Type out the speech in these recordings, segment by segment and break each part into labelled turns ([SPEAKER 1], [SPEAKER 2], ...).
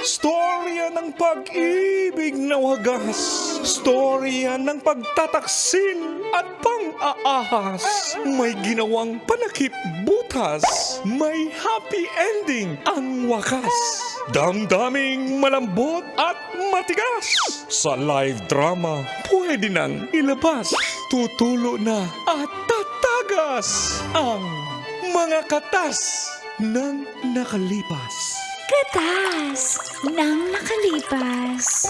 [SPEAKER 1] Storya ng pag-ibig na wagas. Storya ng pagtataksil at pang-aahas. May ginawang panakip butas. May happy ending ang wakas. Damdaming malambot at matigas. Sa live drama, pwede nang ilabas. Tutulo na at tatagas ang mga katas ng nakalipas.
[SPEAKER 2] Katas ng nakalipas.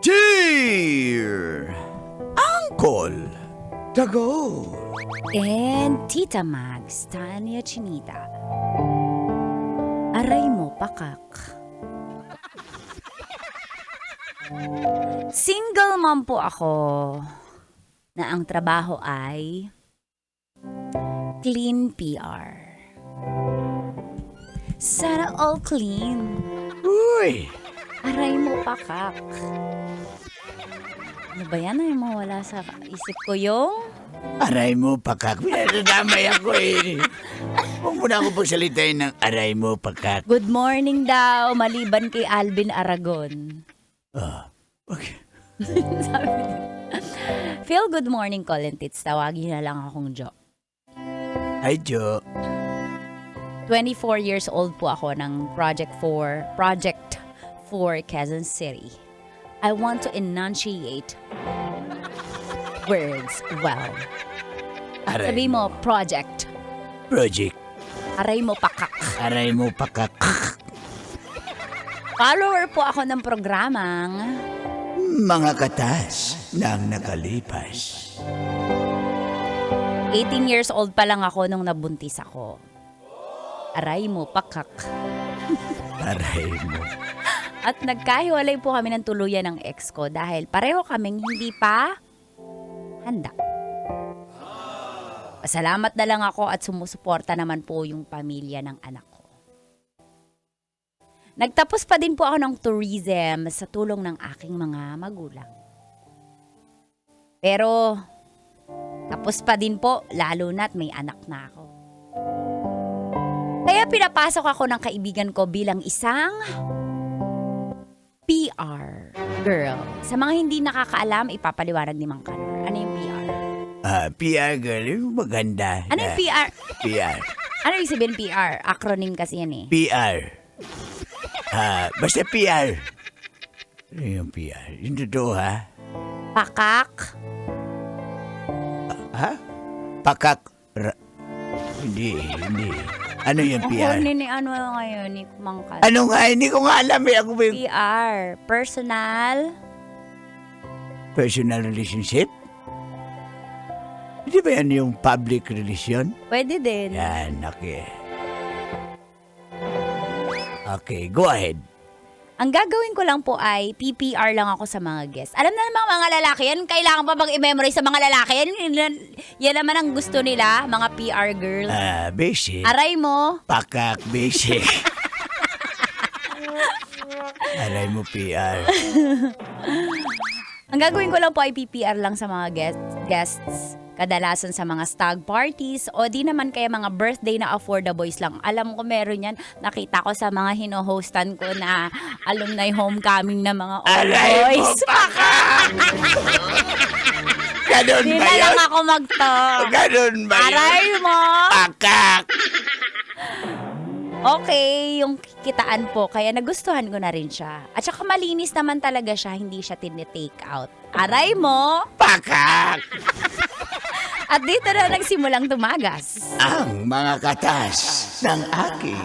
[SPEAKER 3] Dear Uncle Tago.
[SPEAKER 2] And Tita Mags, Tanya Chinita. Aray mo, pakak. Single mom po ako na ang trabaho ay clean PR. Sana all clean.
[SPEAKER 3] Uy,
[SPEAKER 2] Aray mo, pakak. Ano ba yan ay mawala sa isip ko yung...
[SPEAKER 3] aray mo pakak. Pinadadamay ako eh. Huwag mo na ako pagsalitain ng aray mo pakak.
[SPEAKER 2] Good morning daw, maliban kay Alvin Aragon.
[SPEAKER 3] Okay.
[SPEAKER 2] Sabi niya. Phil, good morning, Colentits. Tawagin na lang akong Jo.
[SPEAKER 3] Hi, Jo.
[SPEAKER 2] 24 years old po ako ng Project 4 Quezon City. I want to enunciate words well.
[SPEAKER 3] Aray
[SPEAKER 2] Sabi mo, project.
[SPEAKER 3] Project.
[SPEAKER 2] Aray mo, pakak.
[SPEAKER 3] Aray mo pakak.
[SPEAKER 2] Follower po ako ng programang
[SPEAKER 3] Mga katas ng nakalipas.
[SPEAKER 2] 18 years old pa lang ako nung nabuntis ako. Aray mo, pakak.
[SPEAKER 3] Aray mo.
[SPEAKER 2] At nagkahiwalay po kami ng tuluyan ng ex ko dahil pareho kaming hindi pa handa. Pasalamat na lang ako at sumusuporta naman po yung pamilya ng anak ko. Nagtapos pa din po ako ng tourism sa tulong ng aking mga magulang. Pero tapos pa din po lalo na't may anak na ako. Kaya pinapasok ako ng kaibigan ko bilang isang PR girl. Sa mga hindi nakakaalam, ipapaliwanag ni Mang Kanor. Ano yung PR?
[SPEAKER 3] PR girl, yung maganda.
[SPEAKER 2] Ano yung PR?
[SPEAKER 3] PR.
[SPEAKER 2] Ano yung sabihin PR? Acronym kasi yan eh.
[SPEAKER 3] PR. Basta PR. Ano yung PR? Yung totoo, ha?
[SPEAKER 2] Pakak.
[SPEAKER 3] Ha? Pakak. Hindi. Ano yung PR?
[SPEAKER 2] Ako ni ano ngayon ni Mang Kanor.
[SPEAKER 3] Ano nga? Hindi ko nga alam eh. Ako ba yung
[SPEAKER 2] PR. Personal.
[SPEAKER 3] personal relationship? Hindi ba yan yung public relation?
[SPEAKER 2] Pwede din.
[SPEAKER 3] Yan, okay. Okay, go ahead.
[SPEAKER 2] Ang gagawin ko lang po ay PPR lang ako sa mga guests. Alam na naman mga lalaki yan, kailangan pa bang i-memorize sa mga lalaki yan naman ang gusto nila, mga PR girls.
[SPEAKER 3] Basic.
[SPEAKER 2] Aray mo.
[SPEAKER 3] Pakak, basic. Aray mo, PR.
[SPEAKER 2] Ang gagawin ko lang po ay PPR lang sa mga guests. Kadalasan sa mga stag parties o di naman kaya mga birthday na for the boys lang. Alam ko meron yan. Nakita ko sa mga hino-hostan ko na alumni homecoming na mga all
[SPEAKER 3] Aray mo,
[SPEAKER 2] boys.
[SPEAKER 3] pakak! Ganon
[SPEAKER 2] Di
[SPEAKER 3] ba
[SPEAKER 2] na
[SPEAKER 3] yun?
[SPEAKER 2] lang ako mag-talk.
[SPEAKER 3] Ganon ba yun?
[SPEAKER 2] Aray mo!
[SPEAKER 3] Pakak!
[SPEAKER 2] Okay, yung kitaan po. Kaya nagustuhan ko na rin siya. At saka malinis naman talaga siya. Hindi siya tinitake out. Aray mo!
[SPEAKER 3] Pakak!
[SPEAKER 2] At dito na nagsimulang tumagas.
[SPEAKER 3] Ang mga katas ng aking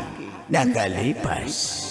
[SPEAKER 3] nakalipas.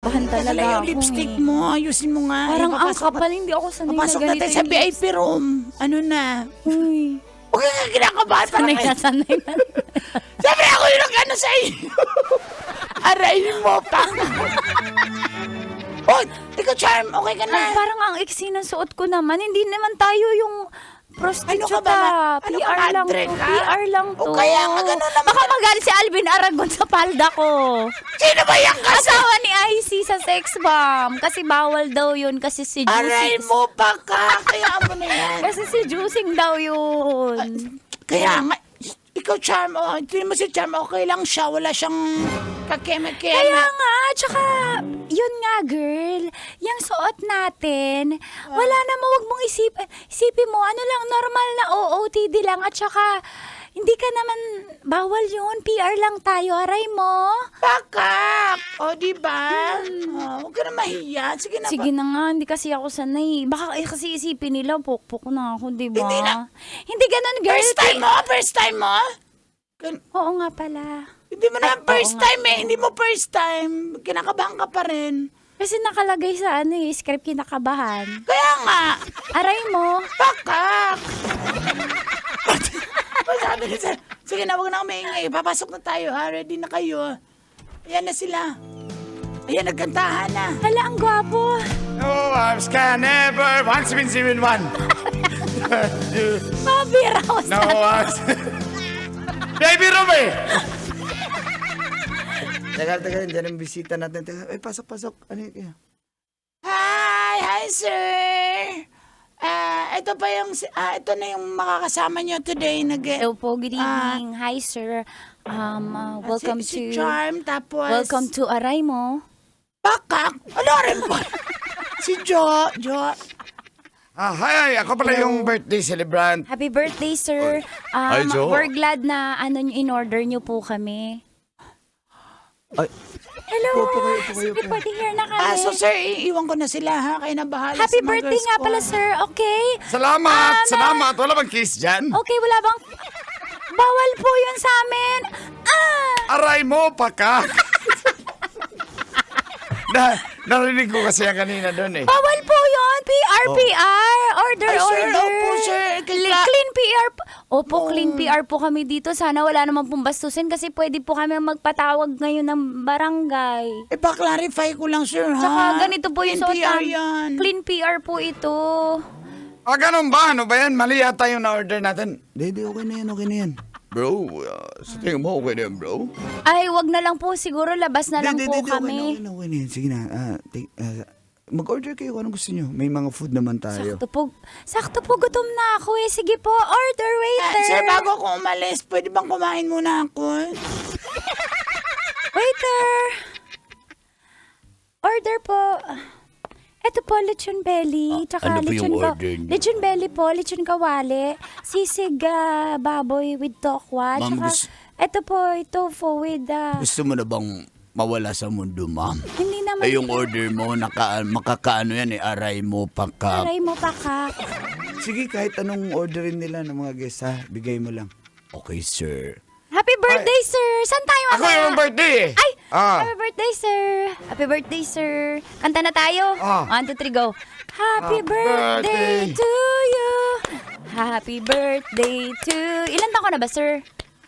[SPEAKER 2] kinakabahan talaga
[SPEAKER 3] Teka lang yung
[SPEAKER 2] ako
[SPEAKER 3] lipstick
[SPEAKER 2] eh.
[SPEAKER 3] mo. Ayusin mo nga.
[SPEAKER 2] Parang ang
[SPEAKER 3] Papasok
[SPEAKER 2] kapal, hindi ako sanay na
[SPEAKER 3] Papasok
[SPEAKER 2] ganito
[SPEAKER 3] natin sa
[SPEAKER 2] yung
[SPEAKER 3] VIP room. Ano na?
[SPEAKER 2] Uy,
[SPEAKER 3] Huwag ka kinakabahan.
[SPEAKER 2] sanay na, sanay na.
[SPEAKER 3] Sabi ako yung nag-ano sa iyo. Aray mo pa. Oh, ikaw, Charm, okay ka na?
[SPEAKER 2] Parang ang iksi ng suot ko naman. Hindi naman tayo yung prostitute.
[SPEAKER 3] Ano ka ba? Ano ka,
[SPEAKER 2] PR lang
[SPEAKER 3] Madre
[SPEAKER 2] to.
[SPEAKER 3] ka?
[SPEAKER 2] PR lang to.
[SPEAKER 3] O kaya nga ganun naman.
[SPEAKER 2] Baka magalit si Alvin Aragon sa palda ko.
[SPEAKER 3] Sino ba yan kasi?
[SPEAKER 2] Asawa ni IC sa sex bomb. Kasi bawal daw yun. Kasi si
[SPEAKER 3] Aray
[SPEAKER 2] Juicing.
[SPEAKER 3] mo pa ka. Kaya mo na yan.
[SPEAKER 2] Kasi si Juicing daw yun.
[SPEAKER 3] Kaya nga, ikaw, Charm, hindi mo si Charm, okay lang siya. Wala siyang kakeme-keme.
[SPEAKER 2] Kaya nga, tsaka, yun nga girl, yung suot natin, wala na wag mong isipin mo, ano lang, normal na OOTD lang, at tsaka, hindi ka naman, bawal yun, PR lang tayo, aray mo.
[SPEAKER 3] Bakak! O, diba? Huwag ka na mahiya. Sige na.
[SPEAKER 2] Sige na nga, hindi kasi ako sanay. Baka kasi isipin nila, pukpuk na ako, di ba?
[SPEAKER 3] Hindi na.
[SPEAKER 2] Hindi ganun, girl.
[SPEAKER 3] First time mo? First time mo?
[SPEAKER 2] Oo nga pala.
[SPEAKER 3] Hindi mo na
[SPEAKER 2] Ay,
[SPEAKER 3] first
[SPEAKER 2] oo nga.
[SPEAKER 3] time eh. Hindi mo first time. Kinakabahan ka pa rin.
[SPEAKER 2] Kasi nakalagay sa script kinakabahan.
[SPEAKER 3] Kaya nga.
[SPEAKER 2] Aray mo.
[SPEAKER 3] Bakak! Sabi ni sir, sige na, huwag na umiingay. Papasok na tayo ha. Ready na kayo. Ayan na sila. Ayan, nagkantahan na.
[SPEAKER 2] Hala, ang gwapo.
[SPEAKER 4] No arms can never once been zero in one.
[SPEAKER 2] Mabira ko
[SPEAKER 4] No arms. Baby Ruby!
[SPEAKER 3] Teka, dyan ang bisita natin. Teka, pasok. Ano yun? Hi, sir. Ito pa yung, ito na yung makakasama nyo today.
[SPEAKER 2] Hello po, good evening. Hi, sir. Welcome
[SPEAKER 3] si
[SPEAKER 2] to...
[SPEAKER 3] Charm, tapos...
[SPEAKER 2] Welcome to Aray mo.
[SPEAKER 3] Bakak! Ano rin ba? Si Jo.
[SPEAKER 4] Hi, ako pala yung birthday celebrant.
[SPEAKER 2] Happy birthday, sir.
[SPEAKER 4] Hi, Jo.
[SPEAKER 2] We're glad na in-order nyo po kami.
[SPEAKER 3] Ay,
[SPEAKER 2] Hello.
[SPEAKER 3] Upo kayo.
[SPEAKER 2] Sige, pwede here na kami.
[SPEAKER 3] so sir, iiwan ko na sila ha. Kayo na bahala
[SPEAKER 2] Happy
[SPEAKER 3] sa mga
[SPEAKER 2] birthday
[SPEAKER 3] girls
[SPEAKER 2] nga
[SPEAKER 3] ko.
[SPEAKER 2] pala, sir. Okay.
[SPEAKER 4] Salamat. Wala bang kiss dyan?
[SPEAKER 2] Okay, wala bang... Bawal po yun sa amin.
[SPEAKER 4] Aray mo, paka. Narinig ko kasi yan kanina doon eh.
[SPEAKER 2] Bawal po yun. PR. Order.
[SPEAKER 3] Ay, sir, opo, sir.
[SPEAKER 2] Clean PR. Opo, clean PR po kami dito. Sana wala namang pong bastusin kasi pwede po kami magpatawag ngayon ng barangay.
[SPEAKER 3] Pa-clarify ko lang, sir, ha?
[SPEAKER 2] Tsaka ganito po yung
[SPEAKER 3] NPR
[SPEAKER 2] suot.
[SPEAKER 3] yan.
[SPEAKER 2] Clean PR po ito.
[SPEAKER 4] Ganun ba? Ano ba yan? Mali yata yung na-order natin.
[SPEAKER 3] Hindi, okay na yan.
[SPEAKER 4] Bro, sa tingin mo okay na yan, bro?
[SPEAKER 2] Ay, wag na lang po. Siguro labas na lang po kami.
[SPEAKER 3] Okay na yan. Sige na. Mag-order kayo kung anong gusto nyo. May mga food naman tayo.
[SPEAKER 2] Sakto po, gutom na ako eh. Sige po, order, waiter.
[SPEAKER 3] Sir, bago ako umalis, pwede bang kumain muna ako?
[SPEAKER 2] Waiter. Order po. Ito po, lechon belly. Tsaka
[SPEAKER 3] ano po yung order niyo?
[SPEAKER 2] Lechon belly po, lechon kawali. Sisig baboy with tokwa.
[SPEAKER 3] Ma'am,
[SPEAKER 2] Tsaka, ito po, tofu with...
[SPEAKER 3] Gusto mo na bang mawala sa mundo, ma'am?
[SPEAKER 2] hindi naman...
[SPEAKER 3] Yung order mo, makakaano yan eh, aray mo, pagka...
[SPEAKER 2] Aray mo pa ka.
[SPEAKER 5] Sige, kahit anong orderin nila ng mga guests, ha? Bigay mo lang.
[SPEAKER 3] Okay, sir.
[SPEAKER 2] Happy birthday, sir! Saan tayo
[SPEAKER 4] Ako
[SPEAKER 2] mamaya?
[SPEAKER 4] yung birthday eh.
[SPEAKER 2] Ay!
[SPEAKER 4] Ah.
[SPEAKER 2] Happy birthday, sir! Happy birthday, sir! Kanta na tayo?
[SPEAKER 4] Ah.
[SPEAKER 2] 1, 2, 3, go! Happy birthday to you! Happy birthday to... Ilan taon ko na ba, sir?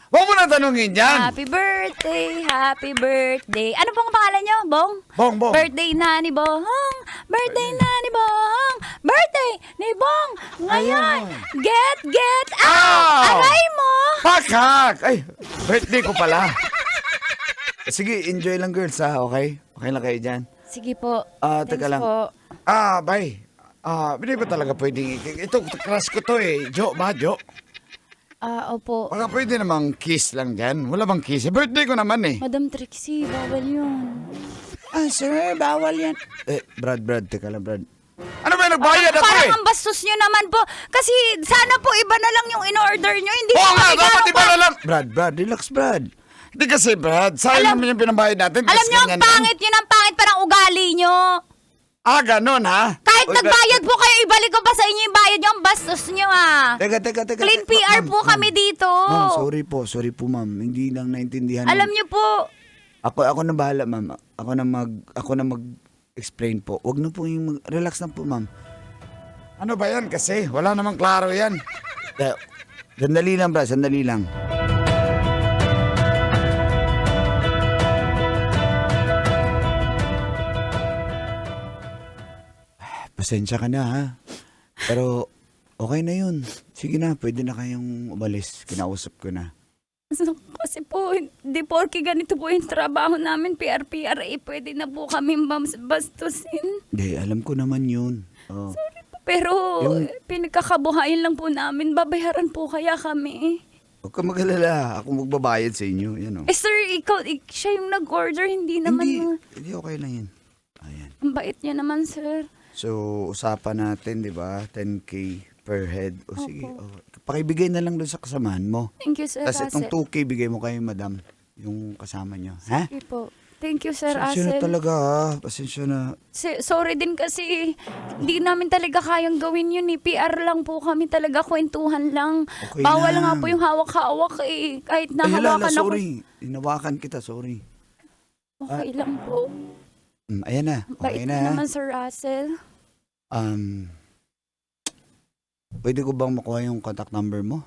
[SPEAKER 4] Huwag mo na tanongin yan.
[SPEAKER 2] Happy birthday, happy birthday. Ano pong pangalan nyo, Bong?
[SPEAKER 4] Bong.
[SPEAKER 2] Birthday na ni Bong. Birthday na ni Bong. Birthday ni Bong. Ngayon, get out.
[SPEAKER 4] Ow!
[SPEAKER 2] Aray mo.
[SPEAKER 4] Pakak! Ay, birthday ko pala.
[SPEAKER 5] Sige, enjoy lang girls, ha? Okay? Okay lang kayo dyan.
[SPEAKER 2] Sige po.
[SPEAKER 5] Teka
[SPEAKER 2] Thanks
[SPEAKER 5] lang.
[SPEAKER 2] po.
[SPEAKER 4] Bye. Hindi ba talaga pwede? Ito, crush ko to eh. Jo.
[SPEAKER 2] Opo.
[SPEAKER 4] Baka pwede namang kiss lang dyan. Wala bang kiss? Birthday ko naman eh.
[SPEAKER 2] Madam Trixie, bawal yun.
[SPEAKER 3] Sir, bawal yan.
[SPEAKER 5] Brad, teka lang, Brad.
[SPEAKER 4] Ano ba nagbayad ako
[SPEAKER 2] Parang
[SPEAKER 4] eh?
[SPEAKER 2] ang bastos nyo naman po. Kasi sana po iba na lang yung in-order nyo. Hindi
[SPEAKER 4] Oo
[SPEAKER 2] po
[SPEAKER 4] nga,
[SPEAKER 2] kami
[SPEAKER 4] dapat
[SPEAKER 2] ganun
[SPEAKER 4] iba na lang.
[SPEAKER 5] Brad, relax, Brad.
[SPEAKER 4] Hindi kasi, Brad. Sayang naman yung pinabayad natin.
[SPEAKER 2] Alam
[SPEAKER 4] Kasi
[SPEAKER 2] nyo, ang
[SPEAKER 4] ganyan yan.
[SPEAKER 2] pangit yun, ang pangit parang ugali nyo.
[SPEAKER 4] Ganun ha?
[SPEAKER 2] Kahit nagbayad po kayo, ibalik ko pa sa inyo yung bayad nyo. Ang bastos nyo
[SPEAKER 5] Teka.
[SPEAKER 2] Clean PR po kami dito.
[SPEAKER 5] Ma'am, sorry po, ma'am. Hindi lang naintindihan.
[SPEAKER 2] Alam nyo po,
[SPEAKER 5] Ako na bahala, ma'am. Ako na mag-explain po. Wag na po yung relax na po, ma'am.
[SPEAKER 4] Ano ba yan kasi? Wala namang klaro yan.
[SPEAKER 5] Sandali lang, bra, sandali lang. Pasensya ka na, ha? Pero okay na yun. Sige na, pwede na kayong umalis. Kinausap ko na.
[SPEAKER 2] Kasi po, hindi porke ganito po yung trabaho namin, PRPRA, pwede na po kami bastusin.
[SPEAKER 5] Hindi, alam ko naman yun. Oh.
[SPEAKER 2] Pero
[SPEAKER 5] Yung-
[SPEAKER 2] pinagkakabuhayan lang po namin, babayaran po kaya kami.
[SPEAKER 5] Huwag ka mag-alala. Ako magbabayad sa inyo. Yan, oh.
[SPEAKER 2] Eh sir, siya yung nag-order, hindi naman.
[SPEAKER 5] Hindi okay lang yan. Ayan.
[SPEAKER 2] Ang bait niya naman, sir.
[SPEAKER 5] So, usapan natin, di ba? 10K per head. O sige, pakibigay na lang doon sa kasamahan mo.
[SPEAKER 2] Thank you, sir.
[SPEAKER 5] Tapos itong
[SPEAKER 2] Russell.
[SPEAKER 5] 2K bigay mo kay madam, yung kasama nyo. Ha?
[SPEAKER 2] Sige po. Thank you, sir
[SPEAKER 5] Pasensya na
[SPEAKER 2] Russell.
[SPEAKER 5] talaga, ha? Pasensya na.
[SPEAKER 2] Sorry din kasi hindi namin talaga kayang gawin yun eh. PR lang po kami talaga, kwentuhan lang.
[SPEAKER 5] Okay
[SPEAKER 2] Bawal
[SPEAKER 5] lang.
[SPEAKER 2] nga po yung hawak-hawak eh. Kahit
[SPEAKER 5] Ay, hala,
[SPEAKER 2] nahawakan ako.
[SPEAKER 5] sorry. Inawakan kita, sorry.
[SPEAKER 2] Okay lang po.
[SPEAKER 5] Ayan na.
[SPEAKER 2] Bait
[SPEAKER 5] Okay
[SPEAKER 2] mo
[SPEAKER 5] na, ha?
[SPEAKER 2] naman, Sir Russell.
[SPEAKER 5] Pwede ko bang makuha yung contact number mo?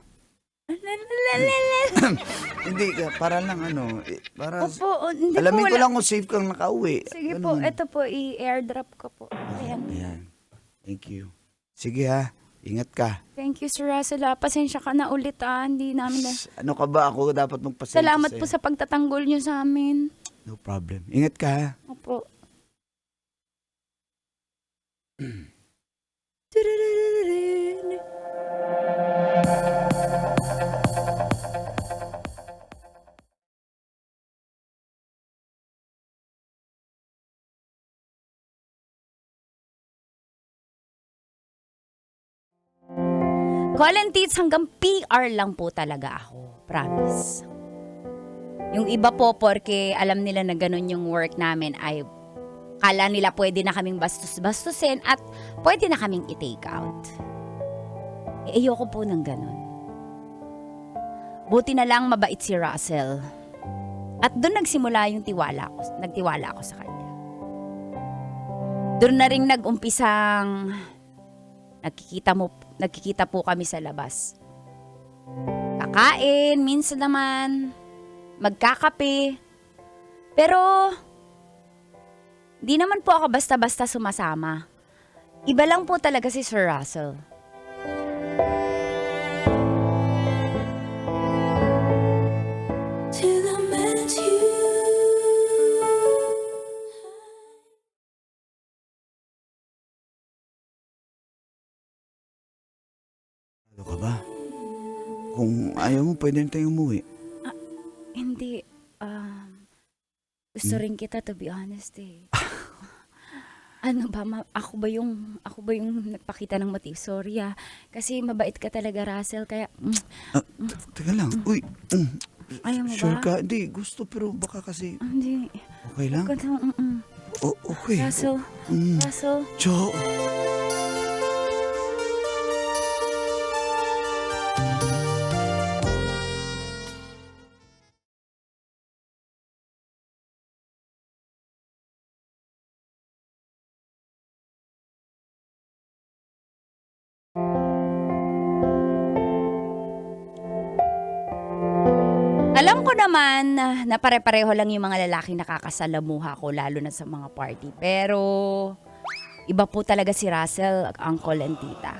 [SPEAKER 5] Hindi ka, para lang ano, para
[SPEAKER 2] Opo, hindi
[SPEAKER 5] alamin
[SPEAKER 2] po
[SPEAKER 5] ko lang kung safe kang nakauwi.
[SPEAKER 2] Sige po,
[SPEAKER 5] Ganun.
[SPEAKER 2] ito po, i-airdrop ko po. Ayan.
[SPEAKER 5] Ayan. Thank you. Sige ha, ingat ka.
[SPEAKER 2] Thank you, Sir Russell. Pasensya ka na ulit Hindi namin na...
[SPEAKER 5] Ano ka ba? Ako dapat magpasensya
[SPEAKER 2] Salamat
[SPEAKER 5] sa'yo.
[SPEAKER 2] po sa pagtatanggol niyo sa amin.
[SPEAKER 5] No problem. Ingat ka ha.
[SPEAKER 2] Opo. Call and teach hanggang PR lang po talaga ako. Promise. Yung iba po, porque alam nila na ganun yung work namin, ay kala nila pwede na kaming bastos-bastusin at pwede na kaming i-take out. Ayoko po ng ganun. Buti na lang mabait si Russell. At doon nagsimula yung nagtiwala ako sa kanya. Doon na rin nag-umpisang nagkikita po kami sa labas. Kakain, minsan naman, magkakape. Pero, di naman po ako basta-basta sumasama. Iba lang po talaga si Sir Russell.
[SPEAKER 5] Ano ka ba? Kung ayaw mo, pwede na tayong umuwi.
[SPEAKER 2] Hindi, gusto rin kita to be honest eh. Ano ba, ako ba yung nagpakita ng motive? Sorry kasi mabait ka talaga, Russell, kaya
[SPEAKER 5] Teka lang. Uy.
[SPEAKER 2] ayaw mo
[SPEAKER 5] Sure
[SPEAKER 2] ba?
[SPEAKER 5] ka? Hindi, gusto pero baka kasi
[SPEAKER 2] Hindi.
[SPEAKER 5] okay lang.
[SPEAKER 2] Huwag ka na-
[SPEAKER 5] Okay.
[SPEAKER 2] Russell,
[SPEAKER 5] Mm.
[SPEAKER 2] Russell.
[SPEAKER 5] Jo.
[SPEAKER 2] Alam ko naman na pare-pareho lang yung mga lalaking nakakasalamuha ko, lalo na sa mga party. Pero, iba po talaga si Russell, uncle and tita.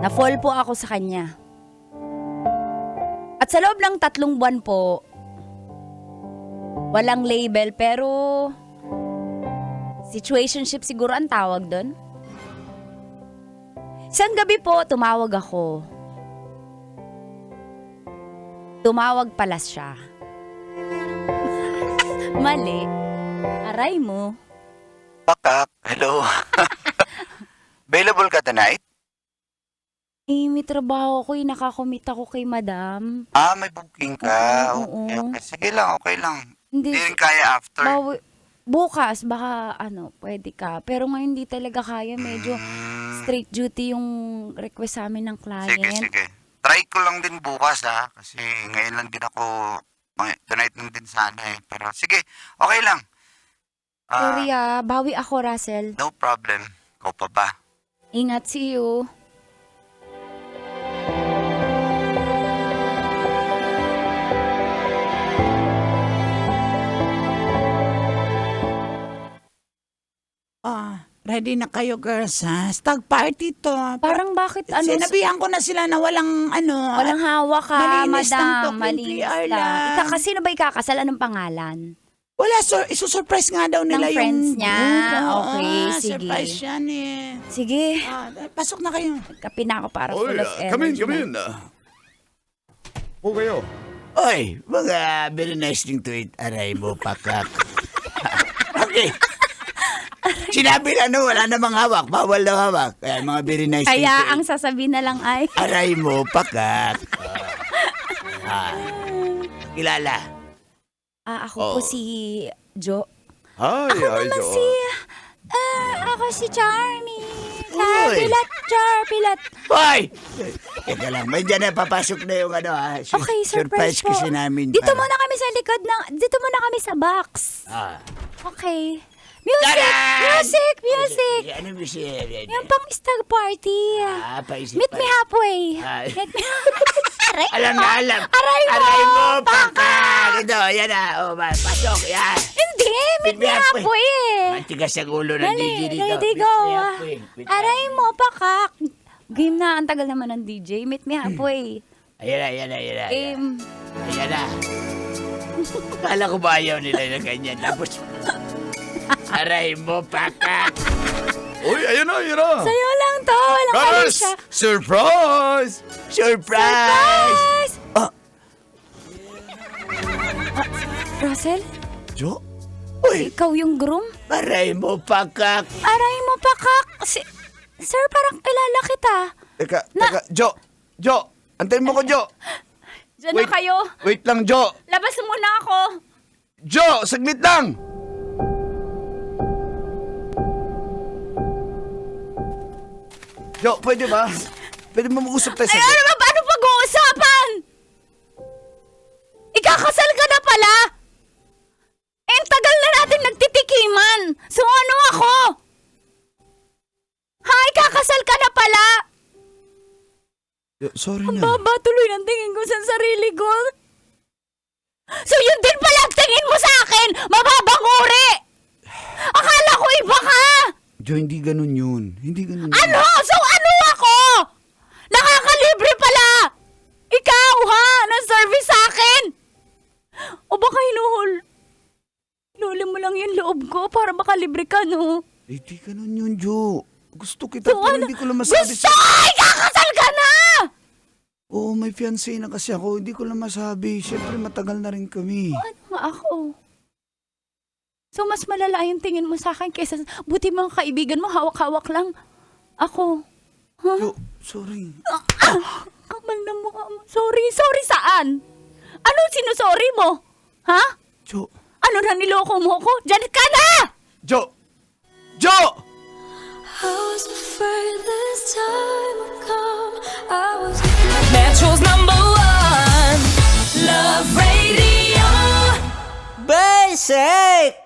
[SPEAKER 2] Na-fall po ako sa kanya. At sa loob ng 3 buwan po, walang label, pero situationship siguro ang tawag doon. Isang gabi po, tumawag ako. Tumawag pala siya. Mali. Aray mo.
[SPEAKER 5] Pakak. Hello. Available ka tonight?
[SPEAKER 2] May trabaho ko, nakakomit ako kay madam.
[SPEAKER 5] May booking ka.
[SPEAKER 2] Oo.
[SPEAKER 5] Okay. Sige lang, okay lang.
[SPEAKER 2] Hindi,
[SPEAKER 5] Hindi rin kaya after.
[SPEAKER 2] bukas, baka pwede ka. Pero ngayon hindi talaga kaya, medyo straight duty yung request sa amin ng client.
[SPEAKER 5] Sige. Try ko lang din bukas ha. Kasi ngayon lang din ako Tonight lang din sana eh. Pero sige, okay lang.
[SPEAKER 2] Sorry bawi ako, Russell.
[SPEAKER 5] No problem. Ikaw pa ba?
[SPEAKER 2] Ingat, see you.
[SPEAKER 3] Ready na kayo, girls, ha? Stag party to.
[SPEAKER 2] Parang bakit
[SPEAKER 3] Sinabihan ko na sila na walang
[SPEAKER 2] walang hawak ka,
[SPEAKER 3] malinis lang to,
[SPEAKER 2] madam. Malinis
[SPEAKER 3] PR
[SPEAKER 2] lang.
[SPEAKER 3] lang.
[SPEAKER 2] Sino ba ikakasal? Anong pangalan?
[SPEAKER 3] Wala, isusurprise nga daw nila yung
[SPEAKER 2] friends niya.
[SPEAKER 3] group.
[SPEAKER 2] Okay, sige.
[SPEAKER 3] Surprise yan eh.
[SPEAKER 2] Sige,
[SPEAKER 3] Pasok na kayo.
[SPEAKER 2] kape na ako para full of energy.
[SPEAKER 4] Po kayo.
[SPEAKER 3] Oy, mga very nice thing to eat. Aray mo, pakak. Okay. Sinabi na wala namang hawak. Bawal daw hawak. Kaya mga very nice thing to
[SPEAKER 2] Kaya
[SPEAKER 3] eat.
[SPEAKER 2] ang sasabihin na lang ay,
[SPEAKER 3] Aray mo, pakak. Kilala.
[SPEAKER 2] ako po si Jo.
[SPEAKER 4] Ay,
[SPEAKER 2] Ako si Charmy.
[SPEAKER 3] Uy.
[SPEAKER 2] Pilat.
[SPEAKER 3] Hoy! Teka lang, may dyan na papasok na yung
[SPEAKER 2] Okay, surprise po.
[SPEAKER 3] kasi namin.
[SPEAKER 2] Dito muna kami sa likod dito muna kami sa box. Okay. Music!
[SPEAKER 3] Taran!
[SPEAKER 2] Music!
[SPEAKER 3] Ano music?
[SPEAKER 2] Yung pang stag party.
[SPEAKER 3] Paisip
[SPEAKER 2] Meet me halfway.
[SPEAKER 3] Ay.
[SPEAKER 2] Meet me Aray
[SPEAKER 3] Alam
[SPEAKER 2] mo.
[SPEAKER 3] na, alam.
[SPEAKER 2] Aray mo,
[SPEAKER 3] pakak! Ito, yan na. Pasok, yan.
[SPEAKER 2] Hindi, meet me halfway eh.
[SPEAKER 3] Matigas ang ulo ng
[SPEAKER 2] Dali,
[SPEAKER 3] DJ dito.
[SPEAKER 2] ready,
[SPEAKER 3] Meet
[SPEAKER 2] go.
[SPEAKER 3] me halfway. Meet me
[SPEAKER 2] Aray mo, pakak. Game na, ang tagal naman ng DJ. Meet me halfway.
[SPEAKER 3] Ayan na.
[SPEAKER 2] Game.
[SPEAKER 3] Ayan na. Kala ko ba ayaw nila na ganyan. Tapos, aray mo, pakak.
[SPEAKER 4] Uy, ayun na.
[SPEAKER 2] Sa'yo lang to. Walang kali
[SPEAKER 4] Guys,
[SPEAKER 2] siya.
[SPEAKER 4] surprise!
[SPEAKER 3] Surprise!
[SPEAKER 2] Russell,
[SPEAKER 4] Jo?
[SPEAKER 3] Uy,
[SPEAKER 2] ikaw yung groom?
[SPEAKER 3] aray mo, pakak.
[SPEAKER 2] Aray mo, pakak. Sir, parang kilala kita.
[SPEAKER 4] Teka, Jo! Antayin mo ko, Jo!
[SPEAKER 2] Diyan na kayo.
[SPEAKER 4] Wait lang, Jo!
[SPEAKER 2] Labas muna ako.
[SPEAKER 4] Jo, saglit lang! Jo, pwede ba? Pwede mo mag-usap tayo
[SPEAKER 2] Ay, ano ba? Paano pag-uusapan? Ikakasal ka na pala? Eh, ang tagal na natin nagtitikiman. So, ano ako? Ha? Ikakasal ka na pala?
[SPEAKER 5] Sorry
[SPEAKER 2] Ang
[SPEAKER 5] na.
[SPEAKER 2] baba tuloy ng tingin ko sa sarili ko. So, yun din pala ang tingin mo sa akin? Mababang uri! Akala ko iba ka!
[SPEAKER 5] Jo, hindi ganun yun. Hindi ganun yun.
[SPEAKER 2] Ano? So, ano ako? Nakakalibre pala! Ikaw, ha? Ng service sa akin? O baka hinuhuli mo lang yung loob ko para makalibre ka, no?
[SPEAKER 5] Eh, di ganun yun, Jo. Gusto kita,
[SPEAKER 2] So,
[SPEAKER 5] pero
[SPEAKER 2] ano?
[SPEAKER 5] hindi ko lang masabi
[SPEAKER 2] Gusto! Ay, kakasal ka na!
[SPEAKER 5] Oo, may fiancé na kasi ako. Hindi ko lang masabi. Siyempre, matagal na rin kami.
[SPEAKER 2] Ano nga ako? So, mas malala yung tingin mo sa akin kaysa buti mga kaibigan mo, hawak-hawak lang. Ako. Huh?
[SPEAKER 5] Jo, sorry.
[SPEAKER 2] Kamal na mukha mo. Sorry saan? Ano sinusorry mo? Ha?
[SPEAKER 5] Jo.
[SPEAKER 2] Ano na niloko mo ko? Diyan ka na!
[SPEAKER 4] Jo! Jo!
[SPEAKER 6] Metro's #1 Love Radio.
[SPEAKER 3] Basic!